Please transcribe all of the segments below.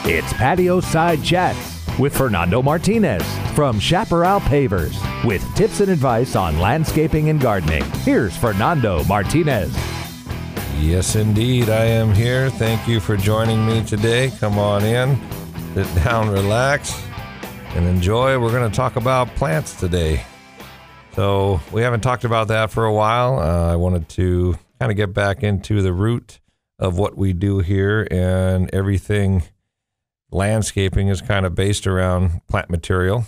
It's Patio Side Chats with Fernando Martinez from Chaparral Pavers with tips and advice on landscaping and gardening. Here's Fernando Martinez. Yes, indeed. I am here. Thank you for joining me today. Come on in, sit down, relax, and enjoy. We're going to talk about plants today. So we haven't talked about that for a while. I wanted to kind of get back into the root of what we do here, and everything landscaping is kind of based around plant material.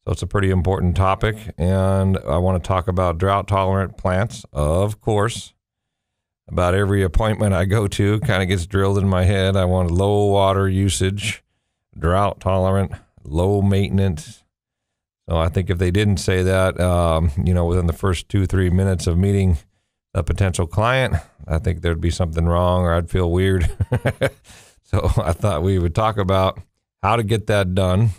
So it's a pretty important topic, and I want to talk about drought-tolerant plants, of course. About every appointment I go to kind of gets drilled in my head. I want low water usage, drought-tolerant, low maintenance. So I think if they didn't say that, within the first 2-3 minutes of meeting a potential client, I think there'd be something wrong, or I'd feel weird. So I thought we would talk about how to get that done.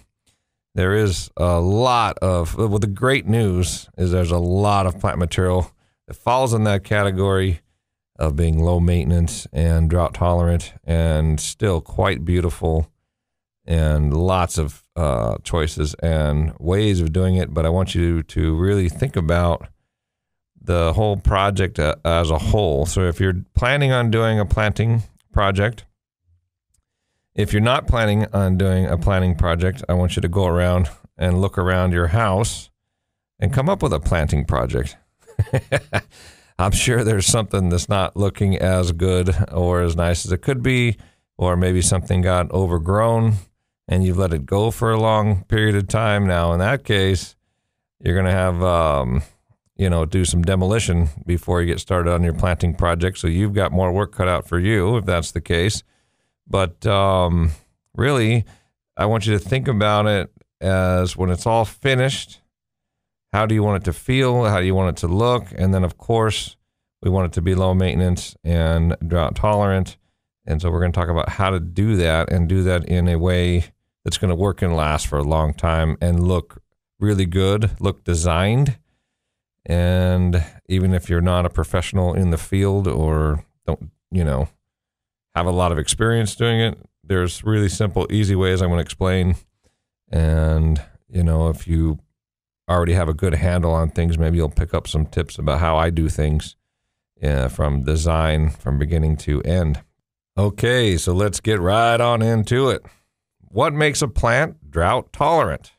There is a lot of, well, the great news is there's a lot of plant material that falls in that category of being low maintenance and drought tolerant and still quite beautiful, and lots of choices and ways of doing it. But I want you to really think about the whole project as a whole. So if you're planning on doing a planting project, if you're not planning on doing a planting project, I want you to go around and look around your house and come up with a planting project. I'm sure there's something that's not looking as good or as nice as it could be, or maybe something got overgrown and you've let it go for a long period of time. Now, in that case, you're going to have, do some demolition before you get started on your planting project. So you've got more work cut out for you if that's the case. But really, I want you to think about it as when it's all finished, how do you want it to feel? How do you want it to look? And then, of course, we want it to be low maintenance and drought tolerant. And so we're going to talk about how to do that, and do that in a way that's going to work and last for a long time and look really good, look designed. And even if you're not a professional in the field or don't, have a lot of experience doing it, there's really simple, easy ways I'm going to explain. And, if you already have a good handle on things, maybe you'll pick up some tips about how I do things from design, from beginning to end. Okay, so let's get right on into it. What makes a plant drought tolerant?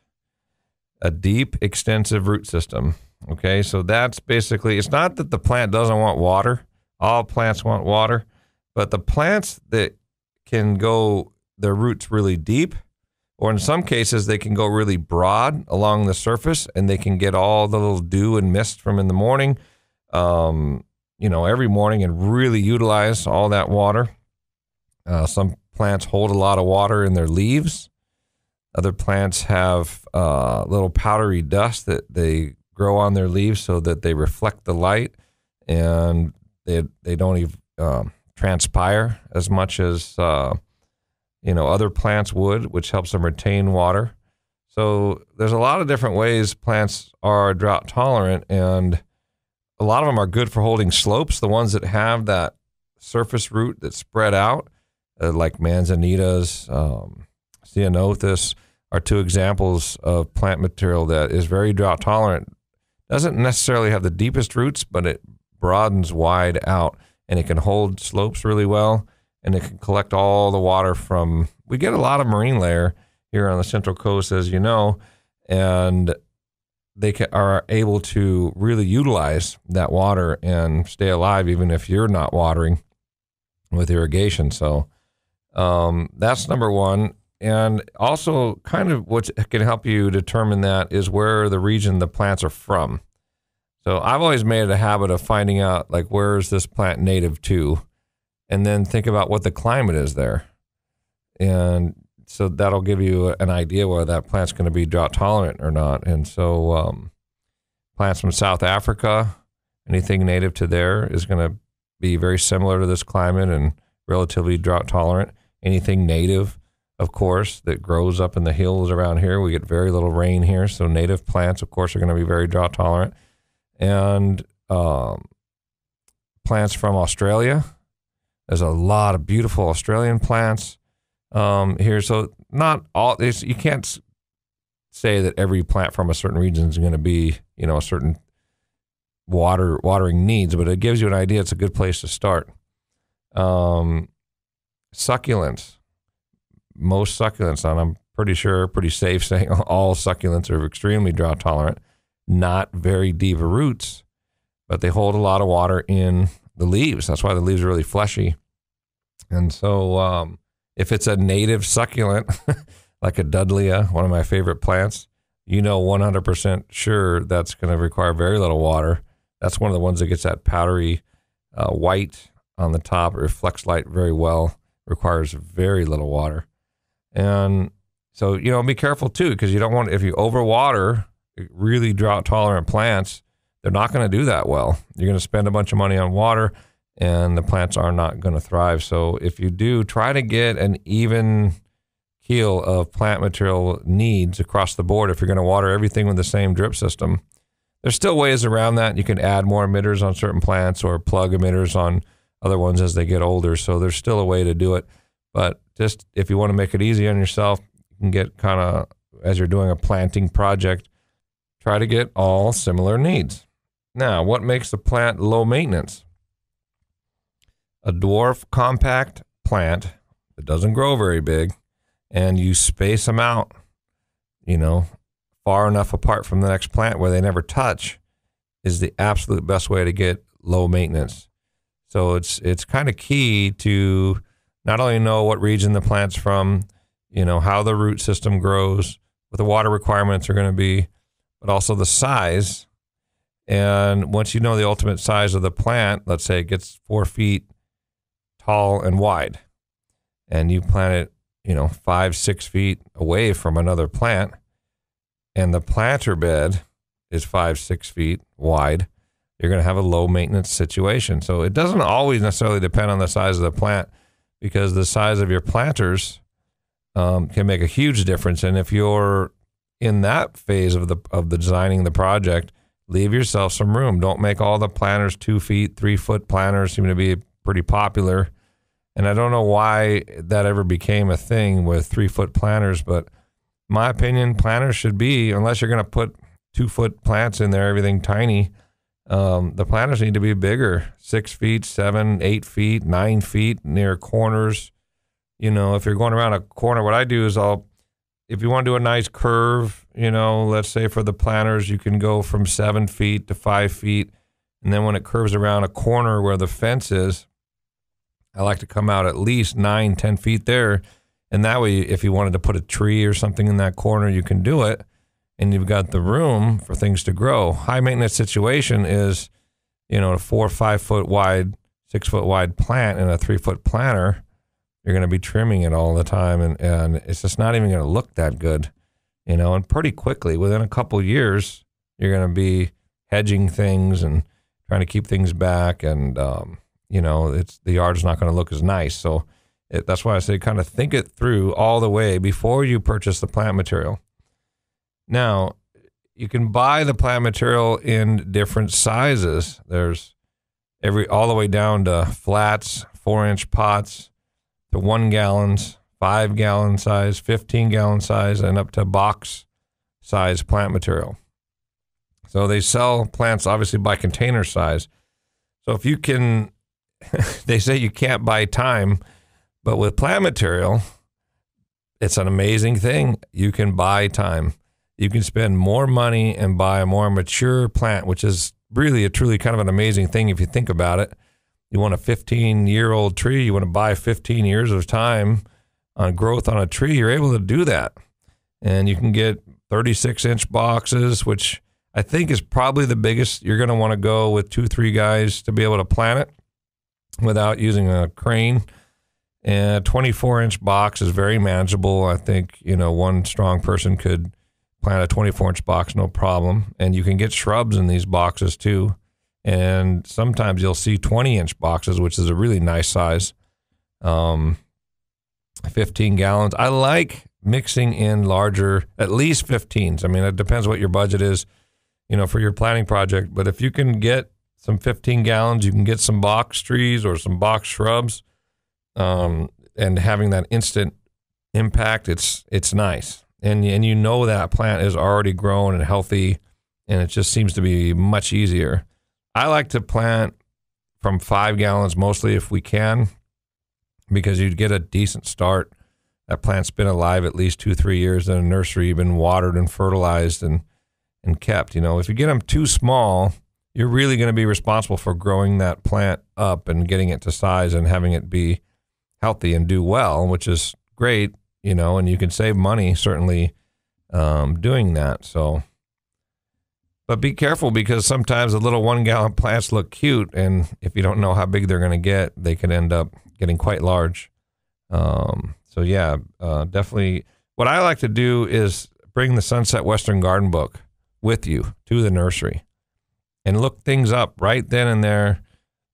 A deep, extensive root system. Okay, so that's basically, it's not that the plant doesn't want water. All plants want water. But the plants that can go their roots really deep, or in some cases they can go really broad along the surface, and they can get all the little dew and mist from in the morning, every morning, and really utilize all that water. Some plants hold a lot of water in their leaves. Other plants have little powdery dust that they grow on their leaves so that they reflect the light, and they don't even transpire as much as other plants would, which helps them retain water. So there's a lot of different ways plants are drought tolerant, and a lot of them are good for holding slopes. The ones that have that surface root that's spread out, like manzanitas, ceanothus, are two examples of plant material that is very drought tolerant. Doesn't necessarily have the deepest roots, but it broadens wide out. And it can hold slopes really well, and it can collect all the water from, we get a lot of marine layer here on the Central Coast, as you know, and they are able to really utilize that water and stay alive even if you're not watering with irrigation. So that's number one. And also kind of what can help you determine that is where the region the plants are from. So I've always made it a habit of finding out, like, where is this plant native to, and then think about what the climate is there. And so that'll give you an idea whether that plant's going to be drought tolerant or not. And so plants from South Africa, anything native to there is going to be very similar to this climate and relatively drought tolerant. Anything native, of course, that grows up in the hills around here, we get very little rain here. So native plants, of course, are going to be very drought tolerant. And plants from Australia. There's a lot of beautiful Australian plants. here. So not all, you can't say that every plant from a certain region is going to be, a certain watering needs, but it gives you an idea. It's a good place to start. Succulents. Most succulents, and I'm pretty safe saying all succulents are extremely drought tolerant, not very deep roots, but they hold a lot of water in the leaves. That's why the leaves are really fleshy. And so if it's a native succulent, like a Dudleya, one of my favorite plants, 100% sure that's going to require very little water. That's one of the ones that gets that powdery white on the top. It reflects light very well, requires very little water. And so, be careful too, because you don't want, if you overwater really drought tolerant plants, they're not going to do that well. You're going to spend a bunch of money on water and the plants are not going to thrive. So if you do, try to get an even keel of plant material needs across the board. If you're going to water everything with the same drip system, there's still ways around that. You can add more emitters on certain plants or plug emitters on other ones as they get older. So there's still a way to do it. But just if you want to make it easy on yourself, you can get kind of, as you're doing a planting project, try to get all similar needs. Now, what makes a plant low maintenance? A dwarf compact plant that doesn't grow very big, and you space them out, far enough apart from the next plant where they never touch, is the absolute best way to get low maintenance. So it's kind of key to not only know what region the plant's from, how the root system grows, what the water requirements are going to be, but also the size. And once you know the ultimate size of the plant, let's say it gets 4 feet tall and wide, and you plant it, 5, 6 feet away from another plant, and the planter bed is 5, 6 feet wide, you're going to have a low maintenance situation. So it doesn't always necessarily depend on the size of the plant, because the size of your planters can make a huge difference. And if you're in that phase of the designing the project, leave yourself some room. Don't make all the planters 2 feet, 3 foot planters seem to be pretty popular. And I don't know why that ever became a thing with 3 foot planters, but in my opinion, planters should be, unless you're going to put 2 foot plants in there, everything tiny, the planters need to be bigger, 6 feet, 7, 8 feet, 9 feet near corners. If you're going around a corner, what I do is if you want to do a nice curve, let's say for the planters, you can go from 7 feet to 5 feet. And then when it curves around a corner where the fence is, I like to come out at least 9, 10 feet there. And that way, if you wanted to put a tree or something in that corner, you can do it. And you've got the room for things to grow. High maintenance situation is, a 4 or 5 foot wide, 6 foot wide plant in a 3 foot planter. You're going to be trimming it all the time. And it's just not even going to look that good, and pretty quickly, within a couple of years, you're going to be hedging things and trying to keep things back. And, the yard's not going to look as nice. So that's why I say kind of think it through all the way before you purchase the plant material. Now, you can buy the plant material in different sizes. There's all the way down to flats, 4-inch pots, to 1 gallons, 5 gallon size, 15 gallon size, and up to box size plant material. So they sell plants obviously by container size. So if you can, they say you can't buy time, but with plant material, it's an amazing thing. You can buy time. You can spend more money and buy a more mature plant, which is really truly kind of an amazing thing if you think about it. You want a 15-year-old tree, you want to buy 15 years of time on growth on a tree, you're able to do that. And you can get 36-inch boxes, which I think is probably the biggest. You're going to want to go with 2-3 guys to be able to plant it without using a crane. And a 24-inch box is very manageable. I think, one strong person could plant a 24-inch box, no problem. And you can get shrubs in these boxes too. And sometimes you'll see 20-inch boxes, which is a really nice size. 15 gallons. I like mixing in larger, at least 15s. I mean, it depends what your budget is, for your planting project. But if you can get some 15 gallons, you can get some box trees or some box shrubs. And having that instant impact, it's nice. And you know that plant is already grown and healthy, and it just seems to be much easier. I like to plant from 5 gallons mostly if we can, because you'd get a decent start. That plant's been alive at least 2-3 years in a nursery, been watered and fertilized and kept. If you get them too small, you're really going to be responsible for growing that plant up and getting it to size and having it be healthy and do well, which is great, and you can save money certainly doing that. So, but be careful, because sometimes the little 1 gallon plants look cute, and if you don't know how big they're going to get, they can end up getting quite large. So yeah, definitely. What I like to do is bring the Sunset Western Garden book with you to the nursery and look things up right then and there.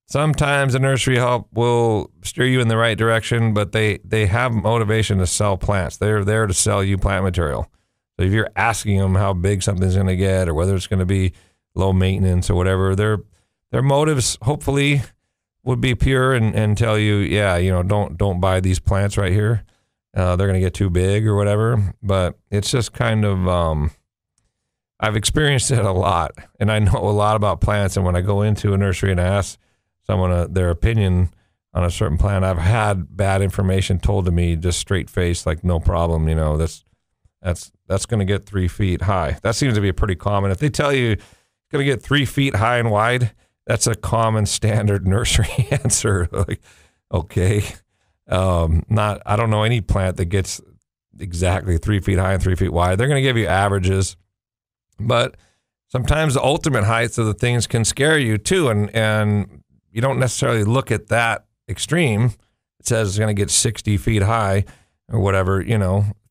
Sometimes the nursery help will steer you in the right direction, but they have motivation to sell plants. They're there to sell you plant material. So if you're asking them how big something's going to get, or whether it's going to be low maintenance or whatever, their motives hopefully would be pure and tell you, yeah, don't buy these plants right here. They're going to get too big or whatever. But it's just kind of, I've experienced it a lot, and I know a lot about plants. And when I go into a nursery and I ask someone their opinion on a certain plant, I've had bad information told to me just straight face, like, no problem. That's going to get 3 feet high. That seems to be pretty common. If they tell you it's going to get 3 feet high and wide, that's a common standard nursery answer. Like, okay. I don't know any plant that gets exactly 3 feet high and 3 feet wide. They're going to give you averages, but sometimes the ultimate heights of the things can scare you too. And you don't necessarily look at that extreme. It says it's going to get 60 feet high or whatever,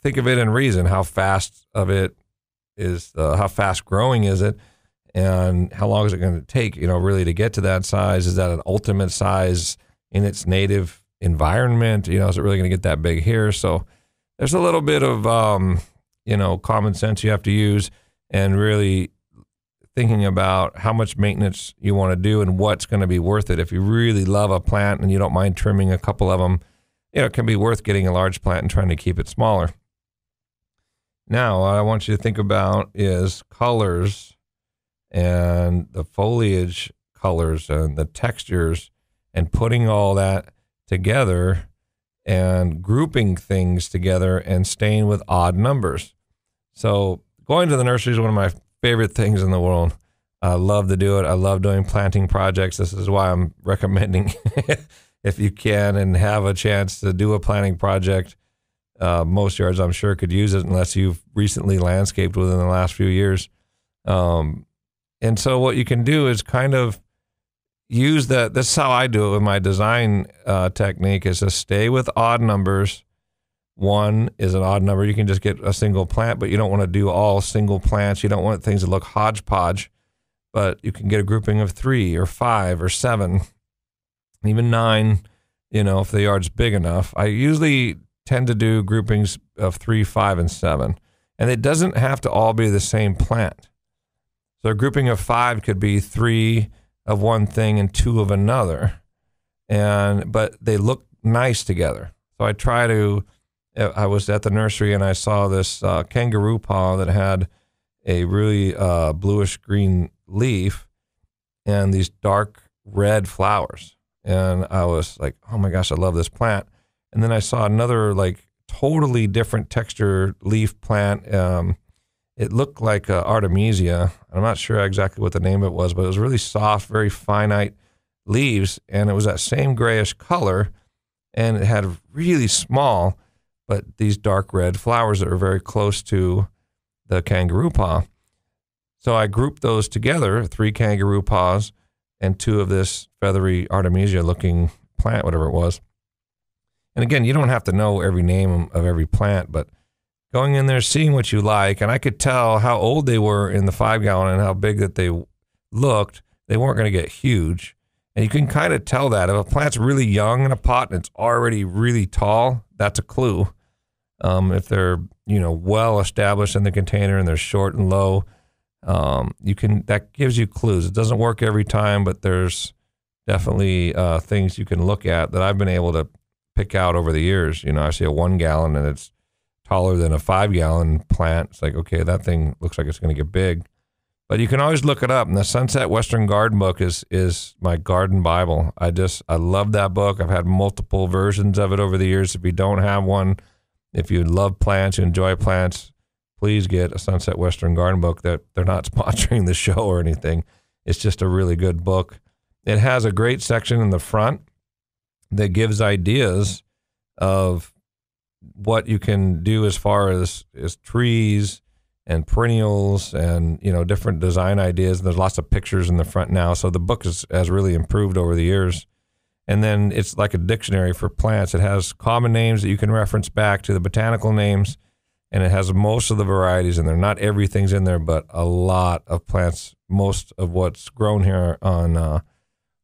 think of it in reason. How fast of it is, how fast growing is it? And how long is it going to take, really to get to that size? Is that an ultimate size in its native environment? Is it really going to get that big here? So there's a little bit of, common sense you have to use, and really thinking about how much maintenance you want to do and what's going to be worth it. If you really love a plant and you don't mind trimming a couple of them, it can be worth getting a large plant and trying to keep it smaller. Now, what I want you to think about is colors and the foliage colors and the textures, and putting all that together and grouping things together and staying with odd numbers. So going to the nursery is one of my favorite things in the world. I love to do it. I love doing planting projects. This is why I'm recommending if you can and have a chance to do a planting project. Most yards, I'm sure, could use it unless you've recently landscaped within the last few years. And so what you can do is kind of use that. This is how I do it with my design technique, is to stay with odd numbers. 1 is an odd number. You can just get a single plant, but you don't want to do all single plants. You don't want things to look hodgepodge, but you can get a grouping of 3 or 5 or 7, even 9, if the yard's big enough. I usually tend to do groupings of 3, 5, and 7. And it doesn't have to all be the same plant. So a grouping of 5 could be 3 of one thing and 2 of another. But they look nice together. So I was at the nursery and I saw this kangaroo paw that had a really bluish green leaf and these dark red flowers. And I was like, oh my gosh, I love this plant. And then I saw another like totally different texture leaf plant. It looked like Artemisia. I'm not sure exactly what the name of it was, but it was really soft, very finite leaves. And it was that same grayish color. And it had really small, but these dark red flowers that are very close to the kangaroo paw. So I grouped those together, 3 kangaroo paws and 2 of this feathery Artemisia looking plant, whatever it was. And again, you don't have to know every name of every plant, but going in there, seeing what you like. And I could tell how old they were in the 5 gallon and how big that they looked. They weren't going to get huge. And you can kind of tell that. If a plant's really young in a pot and it's already really tall, that's a clue. If they're, well established in the container and they're short and low, that gives you clues. It doesn't work every time, but there's definitely things you can look at that I've been able to pick out over the years. I see a 1 gallon and it's taller than a 5-gallon plant. It's like, okay, that thing looks like it's going to get big. But you can always look it up. And the Sunset Western Garden book is my garden Bible. I love that book. I've had multiple versions of it over the years. If you don't have one, if you love plants, you enjoy plants, please get a Sunset Western Garden book. That they're not sponsoring the show or anything. It's just a really good book. It has a great section in the front that gives ideas of what you can do as far as trees and perennials and, different design ideas. There's lots of pictures in the front now. So the book has really improved over the years. And then it's like a dictionary for plants. It has common names that you can reference back to the botanical names, and it has most of the varieties in there. Not everything's in there, but a lot of plants, most of what's grown here on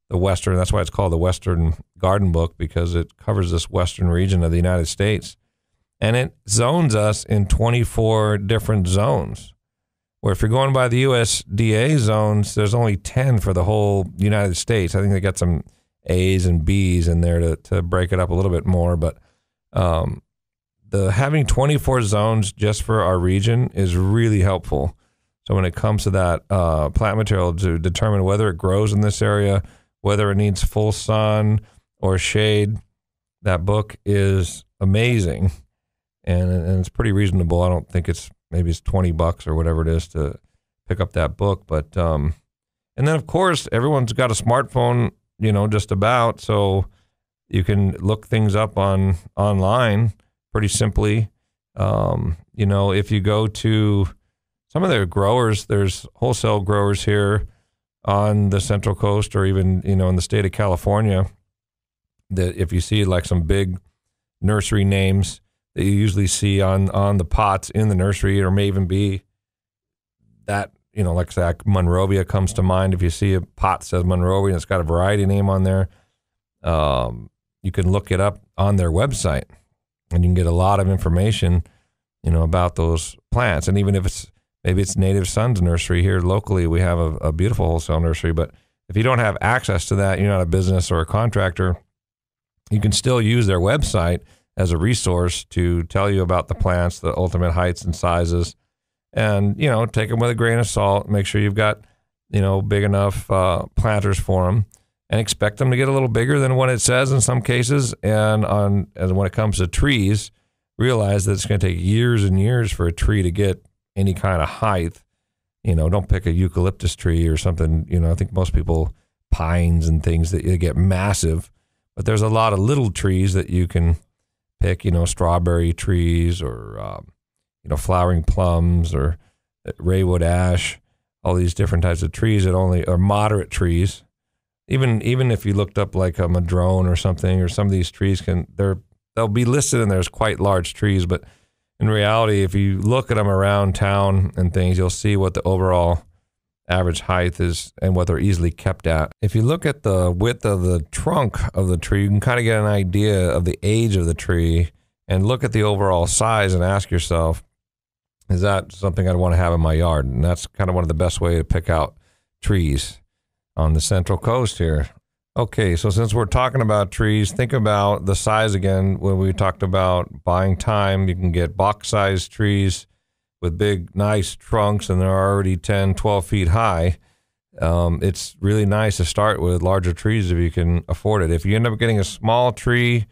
the Western. That's why it's called the Western Garden Book, because it covers this Western region of the United States. And it zones us in 24 different zones, where if you're going by the USDA zones, there's only 10 for the whole United States. I think they got some A's and B's in there to break it up a little bit more. But having 24 zones just for our region is really helpful. So when it comes to that plant material, to determine whether it grows in this area, whether it needs full sun or shade, that book is amazing. And it's pretty reasonable. I don't think maybe it's $20 or whatever it is to pick up that book. But and then of course everyone's got a smartphone, just about, so you can look things up online pretty simply. If you go to some of their growers, there's wholesale growers here on the Central Coast, or even in the state of California, that if you see like some big nursery names that you usually see on the pots in the nursery, or may even be that, like that Monrovia comes to mind. If you see a pot that says Monrovia and it's got a variety name on there, you can look it up on their website, and you can get a lot of information, about those plants. And even if maybe it's Native Sons Nursery here locally, we have a beautiful wholesale nursery. But if you don't have access to that, you're not a business or a contractor, you can still use their website as a resource to tell you about the plants, the ultimate heights and sizes, and, take them with a grain of salt. Make sure you've got, big enough planters for them, and expect them to get a little bigger than what it says in some cases. And when it comes to trees, realize that it's going to take years and years for a tree to get any kind of height. Don't pick a eucalyptus tree or something. I think most people, pines and things, that you get massive, but there's a lot of little trees that you can pick, strawberry trees, or, flowering plums, or Raywood ash, all these different types of trees that only are moderate trees. Even if you looked up like a madrone or something, or some of these trees they'll be listed and there's quite large trees, but in reality, if you look at them around town and things, you'll see what the overall average height is and what they're easily kept at. If you look at the width of the trunk of the tree, you can kind of get an idea of the age of the tree, and look at the overall size and ask yourself, is that something I'd want to have in my yard? And that's kind of one of the best way to pick out trees on the Central Coast here. Okay, so since we're talking about trees, think about the size again. When we talked about buying time, you can get box-sized trees with big, nice trunks, and they're already 10, 12 feet high. It's really nice to start with larger trees if you can afford it. If you end up getting a small tree,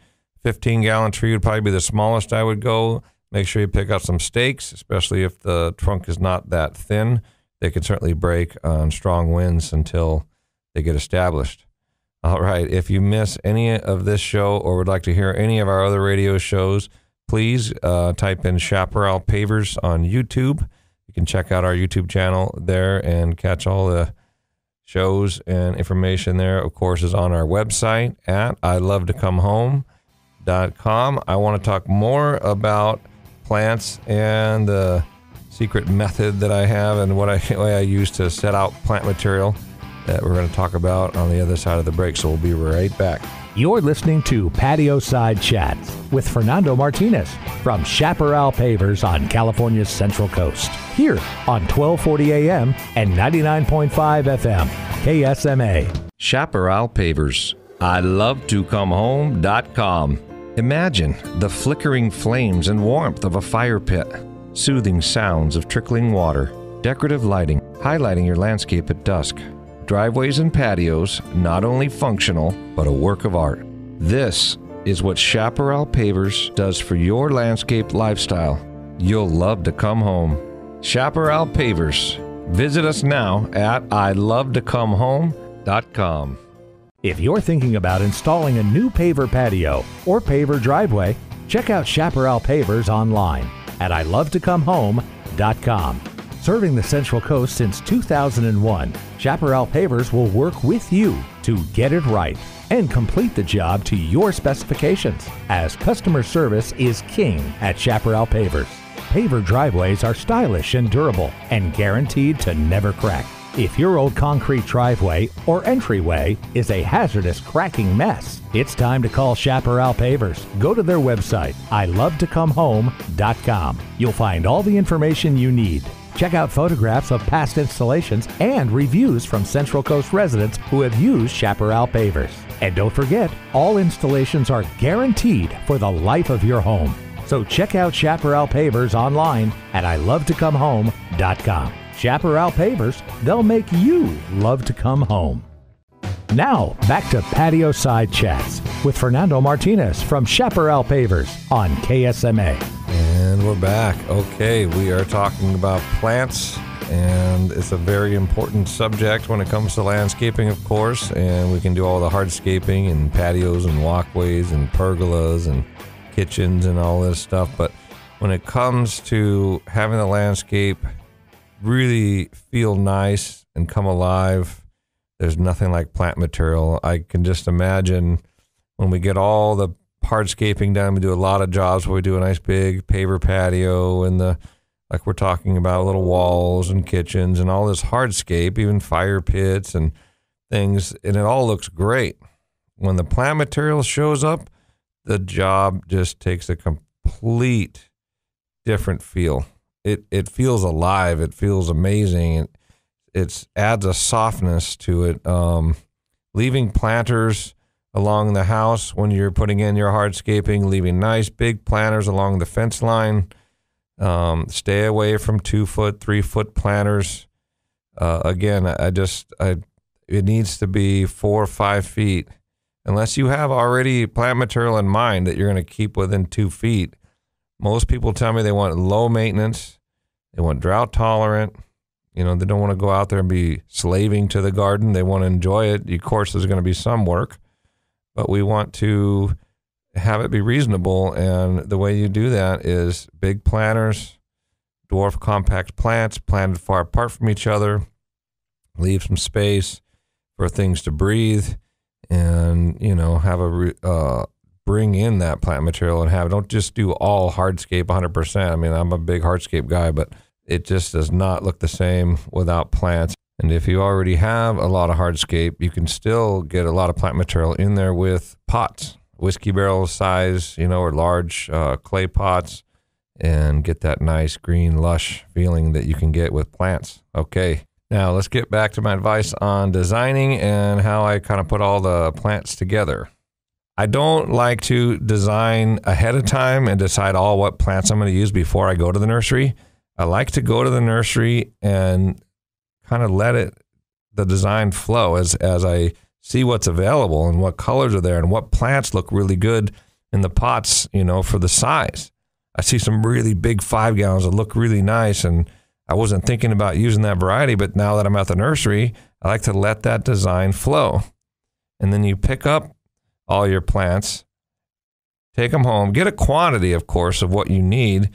15-gallon tree would probably be the smallest I would go. Make sure you pick out some stakes, especially if the trunk is not that thin. They can certainly break on strong winds until they get established. All right, if you miss any of this show or would like to hear any of our other radio shows, please type in Chaparral Pavers on YouTube. You can check out our YouTube channel there and catch all the shows and information there. Of course, is on our website at ilovetoComeHome.com. I want to talk more about plants and the secret method that I have and what way I use to set out plant material that we're going to talk about on the other side of the break. So we'll be right back. You're listening to Patio Side Chats with Fernando Martinez from Chaparral Pavers on California's Central Coast. Here on 1240 AM and 99.5 FM, KSMA. Chaparral Pavers. ilovetoComeHome.com. Imagine the flickering flames and warmth of a fire pit, soothing sounds of trickling water, decorative lighting, highlighting your landscape at dusk. Driveways and patios, not only functional, but a work of art. This is what Chaparral Pavers does for your landscape lifestyle. You'll love to come home. Chaparral Pavers. Visit us now at ilovetoComeHome.com. If you're thinking about installing a new paver patio or paver driveway, check out Chaparral Pavers online at ilovetoComeHome.com. Serving the Central Coast since 2001, Chaparral Pavers will work with you to get it right and complete the job to your specifications, as customer service is king at Chaparral Pavers. Paver driveways are stylish and durable and guaranteed to never crack. If your old concrete driveway or entryway is a hazardous cracking mess, it's time to call Chaparral Pavers. Go to their website, ilovetoComeHome.com. You'll find all the information you need. Check out photographs of past installations and reviews from Central Coast residents who have used Chaparral Pavers. And don't forget, all installations are guaranteed for the life of your home. So check out Chaparral Pavers online at ilovetoComeHome.com. Chaparral Pavers, they'll make you love to come home. Now, back to Patio Side Chats with Fernando Martinez from Chaparral Pavers on KSMA. And we're back. Okay, we are talking about plants, and it's a very important subject when it comes to landscaping, of course, and we can do all the hardscaping and patios and walkways and pergolas and kitchens and all this stuff, but when it comes to having the landscape really feel nice and come alive, there's nothing like plant material. I can just imagine when we get all the hardscaping done, we do a lot of jobs where we do a nice big paver patio and like we're talking about, little walls and kitchens and all this hardscape, even fire pits and things, and it all looks great. When the plant material shows up, the job just takes a complete different feel. It feels alive. It feels amazing. It adds a softness to it. Leaving planters along the house when you're putting in your hardscaping, leaving nice big planters along the fence line. Stay away from 2-foot, 3-foot planters. Again, it needs to be 4 or 5 feet. Unless you have already plant material in mind that you're going to keep within 2 feet. Most people tell me they want low maintenance, they want drought tolerant, they don't want to go out there and be slaving to the garden. They want to enjoy it. Of course, there's going to be some work, but we want to have it be reasonable. And the way you do that is big planters, dwarf compact plants planted far apart from each other, leave some space for things to breathe, and have bring in that plant material and don't just do all hardscape 100%. I mean, I'm a big hardscape guy, but it just does not look the same without plants. And if you already have a lot of hardscape, you can still get a lot of plant material in there with pots, whiskey barrel size, or large clay pots, and get that nice green lush feeling that you can get with plants. Okay. Now, let's get back to my advice on designing and how I kind of put all the plants together. I don't like to design ahead of time and decide all what plants I'm going to use before I go to the nursery. I like to go to the nursery and kind of let the design flow as I see what's available and what colors are there and what plants look really good in the pots, for the size. I see some really big 5 gallons that look really nice, and I wasn't thinking about using that variety, but now that I'm at the nursery, I like to let that design flow. And then you pick up all your plants, take them home, get a quantity, of course, of what you need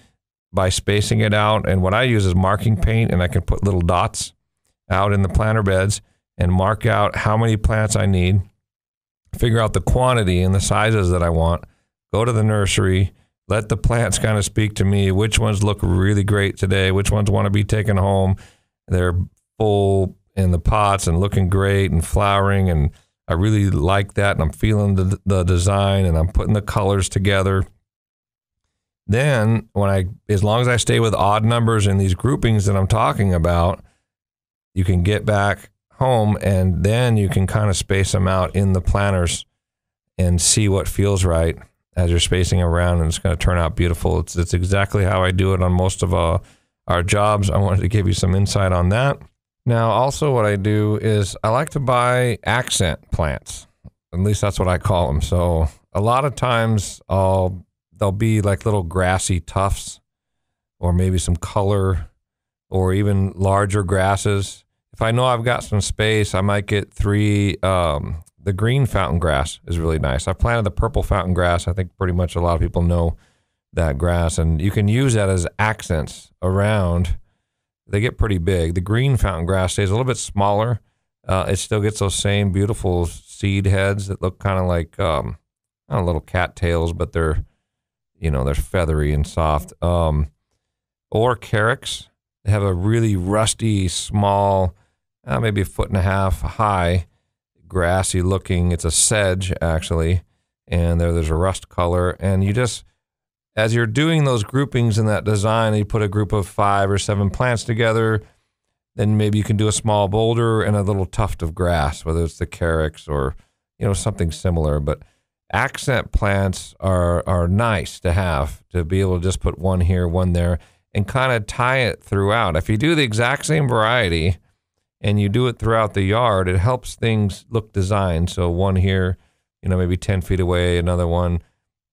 by spacing it out. And what I use is marking paint, and I can put little dots out in the planter beds and mark out how many plants I need, figure out the quantity and the sizes that I want, go to the nursery, let the plants kind of speak to me, which ones look really great today, which ones want to be taken home. They're full in the pots and looking great and flowering, and I really like that, and I'm feeling the design, and I'm putting the colors together. Then, as long as I stay with odd numbers in these groupings that I'm talking about, you can get back home, and then you can kind of space them out in the planters and see what feels right. as you're spacing around, and it's going to turn out beautiful. It's exactly how I do it on most of our jobs. I wanted to give you some insight on that. Now, also what I do is I like to buy accent plants. At least that's what I call them. So a lot of times they'll be like little grassy tufts, or maybe some color, or even larger grasses. If I know I've got some space, I might get 3. The green fountain grass is really nice. I planted the purple fountain grass. I think pretty much a lot of people know that grass, and you can use that as accents around. They get pretty big. The green fountain grass stays a little bit smaller. It still gets those same beautiful seed heads that look kind of like not little cattails, but they're feathery and soft. Or carex. They have a really rusty, small, maybe 1.5 feet high, grassy looking. It's a sedge actually, and there's a rust color. And you just, as you're doing those groupings in that design, you put a group of 5 or 7 plants together. Then maybe you can do a small boulder and a little tuft of grass, whether it's the carex or something similar. But accent plants are nice to have, to be able to just put one here, one there, and kind of tie it throughout. If you do the exact same variety and you do it throughout the yard, it helps things look designed. So one here, maybe 10 feet away, another one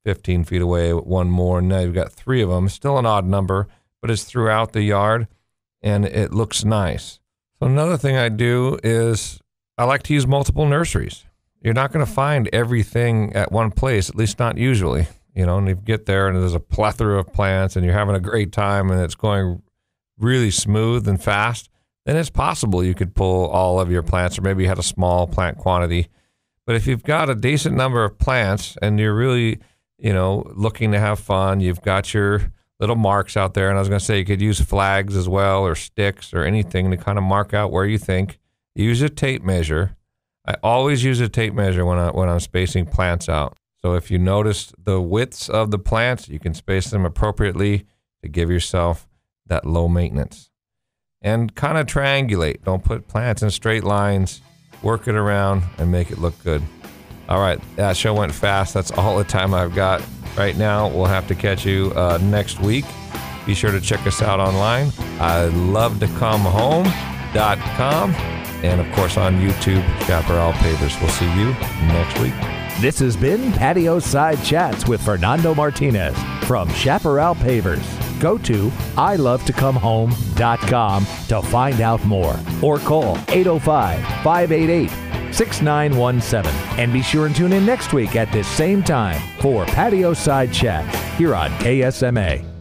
15 feet away, one more, and now you've got 3 of them. Still an odd number, but it's throughout the yard, and it looks nice. So another thing I do is I like to use multiple nurseries. You're not going to find everything at one place, at least not usually. And you get there and there's a plethora of plants and you're having a great time and it's going really smooth and fast, then it's possible you could pull all of your plants, or maybe you had a small plant quantity. But if you've got a decent number of plants and you're really, looking to have fun, you've got your little marks out there. And I was going to say, you could use flags as well, or sticks or anything to kind of mark out where you think. Use a tape measure. I always use a tape measure when I'm spacing plants out. So if you notice the widths of the plants, you can space them appropriately to give yourself that low maintenance. And kind of triangulate. Don't put plants in straight lines. Work it around and make it look good. All right, that show went fast. That's all the time I've got right now. We'll have to catch you next week. Be sure to check us out online. I love to come home.com. And of course on YouTube, Chaparral Pavers. We'll see you next week. This has been Patio Side Chats with Fernando Martinez from Chaparral Pavers. Go to ilovetocomehome.com to find out more, or call 805-588-6917. And be sure and tune in next week at this same time for Patio Side Chats here on KSMA.